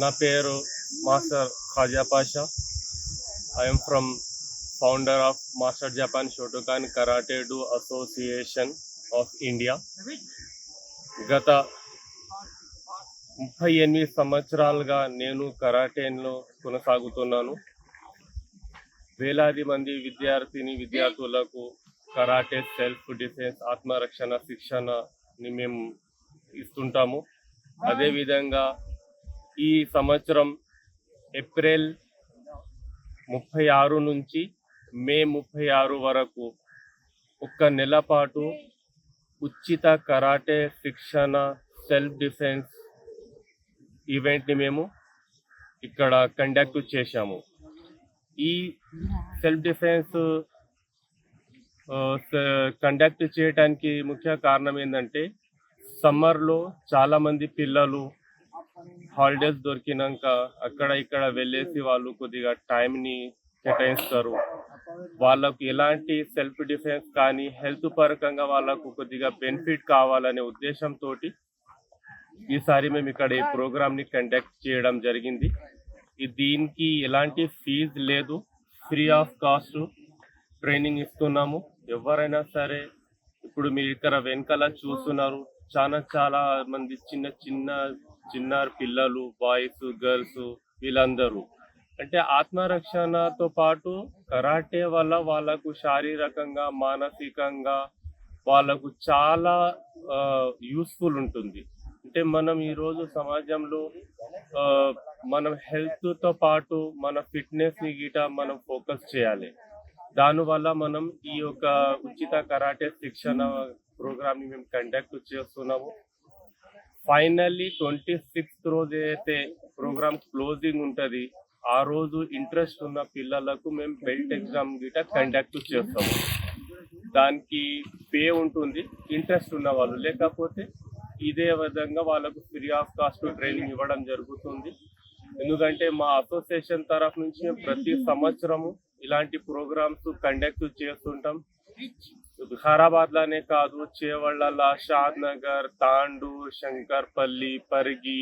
నా పేరు master Khaja Pasha. I'm from founder of master Japan Shotokan karate do association of India. గత 38 సంవత్సరాలుగా నేను కరాటేలో కొనసాగుతున్నాను. వేలాది మంది విద్యార్థులకు కరాటే, సెల్ఫ్ డిఫెన్స్, ఆత్మరక్షణ శిక్షణని మేము ఇస్తుంటాము. అదేవిధంగా ఈ సంవత్సరం ఏప్రిల్ 36 నుంచి మే 36 వరకు ఒక నెల పాటు ఉచిత కరాటే శిక్షణ, సెల్ఫ్ డిఫెన్స్ ఈవెంట్ని మేము ఇక్కడ కండక్ట్ చేశాము. ఈ సెల్ఫ్ డిఫెన్స్ కండక్ట్ చేయడానికి ముఖ్య కారణం ఏంటంటే, సమ్మర్లో చాలామంది పిల్లలు హాలిడేస్ దొరికినాక అక్కడ ఇక్కడ వెళ్ళేసి వాళ్ళు కొద్దిగా టైంని కేటాయిస్తారు. వాళ్ళకు ఎలాంటి సెల్ఫ్ డిఫెన్స్ కానీ హెల్త్ పరంగా వాళ్ళకు కొద్దిగా బెనిఫిట్ కావాలనే ఉద్దేశంతో ఈసారి మేము ఇక్కడ ఈ ప్రోగ్రామ్ని కండక్ట్ చేయడం జరిగింది. దీనికి ఎలాంటి ఫీజు లేదు, ఫ్రీ ఆఫ్ కాస్ట్ ట్రైనింగ్ ఇస్తున్నాము. ఎవరైనా సరే, ఇప్పుడు మీరు ఇక్కడ వెనకాల చూస్తున్నారు, చాలా మంది చిన్న పిల్లలు, బాయ్స్, గర్ల్స్, వీళ్ళందరూ అంటే ఆత్మరక్షణతో పాటు కరాటే వల్ల వాళ్ళకు శారీరకంగా, మానసికంగా వాళ్ళకు చాలా యూస్ఫుల్ ఉంటుంది. అంటే మనం ఈరోజు సమాజంలో మనం హెల్త్తో పాటు మన ఫిట్నెస్ని గిట మనం ఫోకస్ చేయాలి. దానివల్ల మనం ఈ యొక్క ఉచిత కరాటే శిక్షణ ప్రోగ్రామ్ని మేము కండక్ట్ చేస్తున్నాము. ఫైనల్లీ 26th రోజు అయితే ప్రోగ్రామ్ క్లోజింగ్ ఉంటుంది. ఆ రోజు ఇంట్రెస్ట్ ఉన్న పిల్లలకు మేము బెల్ట్ ఎగ్జామ్ గిట కండక్ట్ చేస్తాము. దానికి పే ఉంటుంది, ఇంట్రెస్ట్ ఉన్న వాళ్ళు. లేకపోతే ఇదే విధంగా వాళ్ళకు ఫ్రీ ఆఫ్ కాస్ట్ ట్రైనింగ్ ఇవ్వడం జరుగుతుంది. ఎందుకంటే మా అసోసియేషన్ తరఫు నుంచి మేము ప్రతి సంవత్సరము ఇలాంటి ప్రోగ్రామ్స్ కండక్ట్ చేస్తుంటాం. వికారాబాద్లోనే కాదు, చేవళ్ళ, షాద్ నగర్, తాండూర్, శంకర్పల్లి, పరిగి,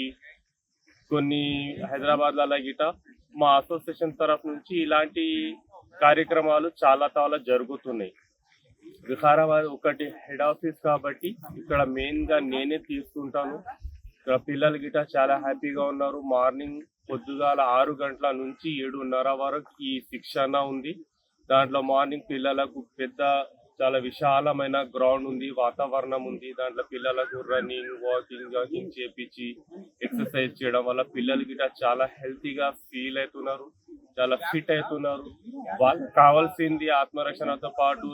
కొన్ని హైదరాబాద్లలో గిట మా అసోసియేషన్ తరఫు నుంచి ఇలాంటి కార్యక్రమాలు చాలా జరుగుతున్నాయి. వికారాబాద్ ఒకటి హెడ్ ఆఫీస్ కాబట్టి ఇక్కడ మెయిన్గా నేనే తీసుకుంటాను. ఇక్కడ పిల్లలు గిట చాలా హ్యాపీగా ఉన్నారు. మార్నింగ్ పొద్దుగాల 6 గంటల నుంచి 7:30 వరకు ఈ శిక్షణ ఉంది. దాంట్లో మార్నింగ్ పిల్లలకు చాలా విశాలమైన గ్రౌండ్ ఉంది, వాతావరణం ఉంది. దాంట్లో పిల్లలకు రన్నింగ్, వాకింగ్ చేపించి ఎక్సర్సైజ్ చేయడం వల్ల పిల్లలు గిట చాలా హెల్తీగా ఫీల్ అవుతున్నారు, చాలా ఫిట్ అవుతున్నారు. వాళ్ళకి కావాల్సింది ఆత్మరక్షణతో పాటు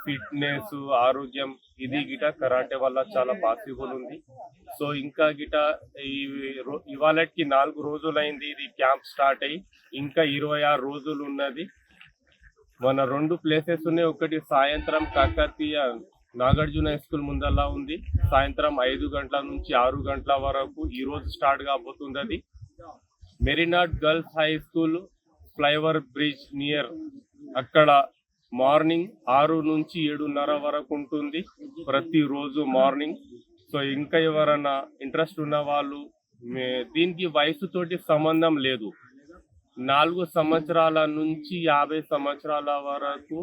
ఫిట్నెస్, ఆరోగ్యం. ఇది గిట కరాటే వల్ల చాలా పాసిబుల్ ఉంది. సో ఇంకా గిట ఇవాళకి 4 రోజులైంది ఇది క్యాంప్ స్టార్ట్ అయ్యి. ఇంకా 26 రోజులు ఉన్నది. మన 2 ప్లేసెస్ ఉన్నాయి. ఒకటి సాయంత్రం కాకతీయ నాగార్జున స్కూల్ ముందల్లా ఉంది. సాయంత్రం 5 గంటల నుంచి 6 గంటల వరకు ఈ రోజు స్టార్ట్ కాబోతుంది. అది మెరీనాట్ girls high school, flyover bridge near, అక్కడ మార్నింగ్ 6 నుంచి 7:30 వరకు ఉంటుంది ప్రతిరోజు మార్నింగ్. సో ఇంకా ఎవరైనా ఇంట్రెస్ట్ ఉన్న వాళ్ళు, దీనికి వయసుతోటి సంబంధం లేదు. 4 సంవత్సరాల నుంచి 50 సంవత్సరాల వరకు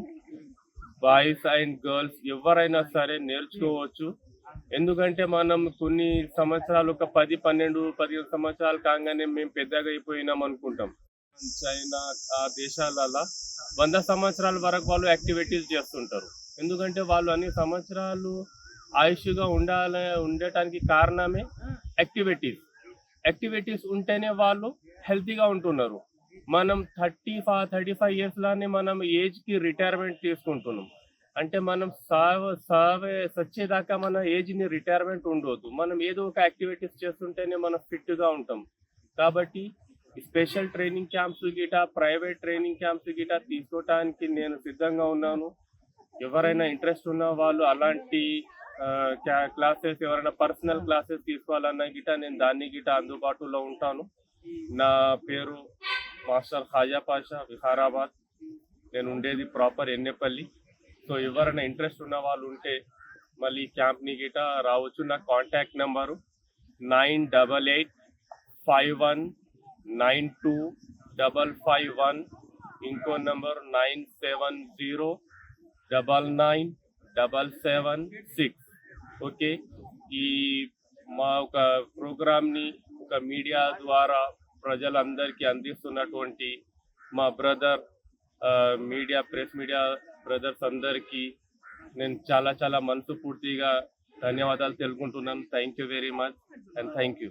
బాయ్స్ అండ్ గర్ల్స్ ఎవరైనా సరే నేర్చుకోవచ్చు. ఎందుకంటే మనం కొన్ని సంవత్సరాలు, ఒక 10-12-15 సంవత్సరాలు కాగానే మేము పెద్దగా అయిపోయినాం అనుకుంటాం. చైనా ఆ దేశాలలో 100 సంవత్సరాల వరకు వాళ్ళు యాక్టివిటీస్ చేస్తుంటారు. ఎందుకంటే వాళ్ళు అన్ని సంవత్సరాలు ఆయుష్గా ఉండటానికి కారణమే యాక్టివిటీస్ ఉంటేనే వాళ్ళు హెల్తీగా ఉంటున్నారు. మనం 35 ఇయర్స్లోనే మనం ఏజ్కి రిటైర్మెంట్ తీసుకుంటున్నాం. అంటే మనం సచ్చేదాకా మన ఏజ్ని రిటైర్మెంట్ ఉండవద్దు. మనం ఏదో ఒక యాక్టివిటీస్ చేస్తుంటేనే మనం ఫిట్గా ఉంటాం. కాబట్టి స్పెషల్ ట్రైనింగ్ క్యాంప్స్ గిట, ప్రైవేట్ ట్రైనింగ్ క్యాంప్స్ గిట తీసుకోవటానికి నేను సిద్ధంగా ఉన్నాను. ఎవరైనా ఇంట్రెస్ట్ ఉన్న వాళ్ళు అలాంటి క్లాసెస్, ఎవరైనా పర్సనల్ క్లాసెస్ తీసుకోవాలన్నా గిట నేను దాన్ని గిట అందుబాటులో ఉంటాను. నా పేరు మాస్టర్ ఖాజా పాషా, వికారాబాద్. నేను ఉండేది ప్రాపర్ ఎన్నేపల్లి. సో ఎవరైనా ఇంట్రెస్ట్ ఉన్న వాళ్ళు ఉంటే మళ్ళీ క్యాంప్ని గిట రావచ్చు. నా కాంటాక్ట్ నెంబరు 98851 925551, ఇంకో నంబర్ 9709997776. ఓకే, ఈ మా ఒక ప్రోగ్రామ్ని ఒక మీడియా ద్వారా ప్రజలందరికీ అందిస్తున్నటువంటి మా బ్రదర్ ప్రెస్ మీడియా బ్రదర్స్ అందరికీ నేను చాలా చాలా మనస్ఫూర్తిగా ధన్యవాదాలు తెలుపుకుంటున్నాను. Thank you very much and thank you.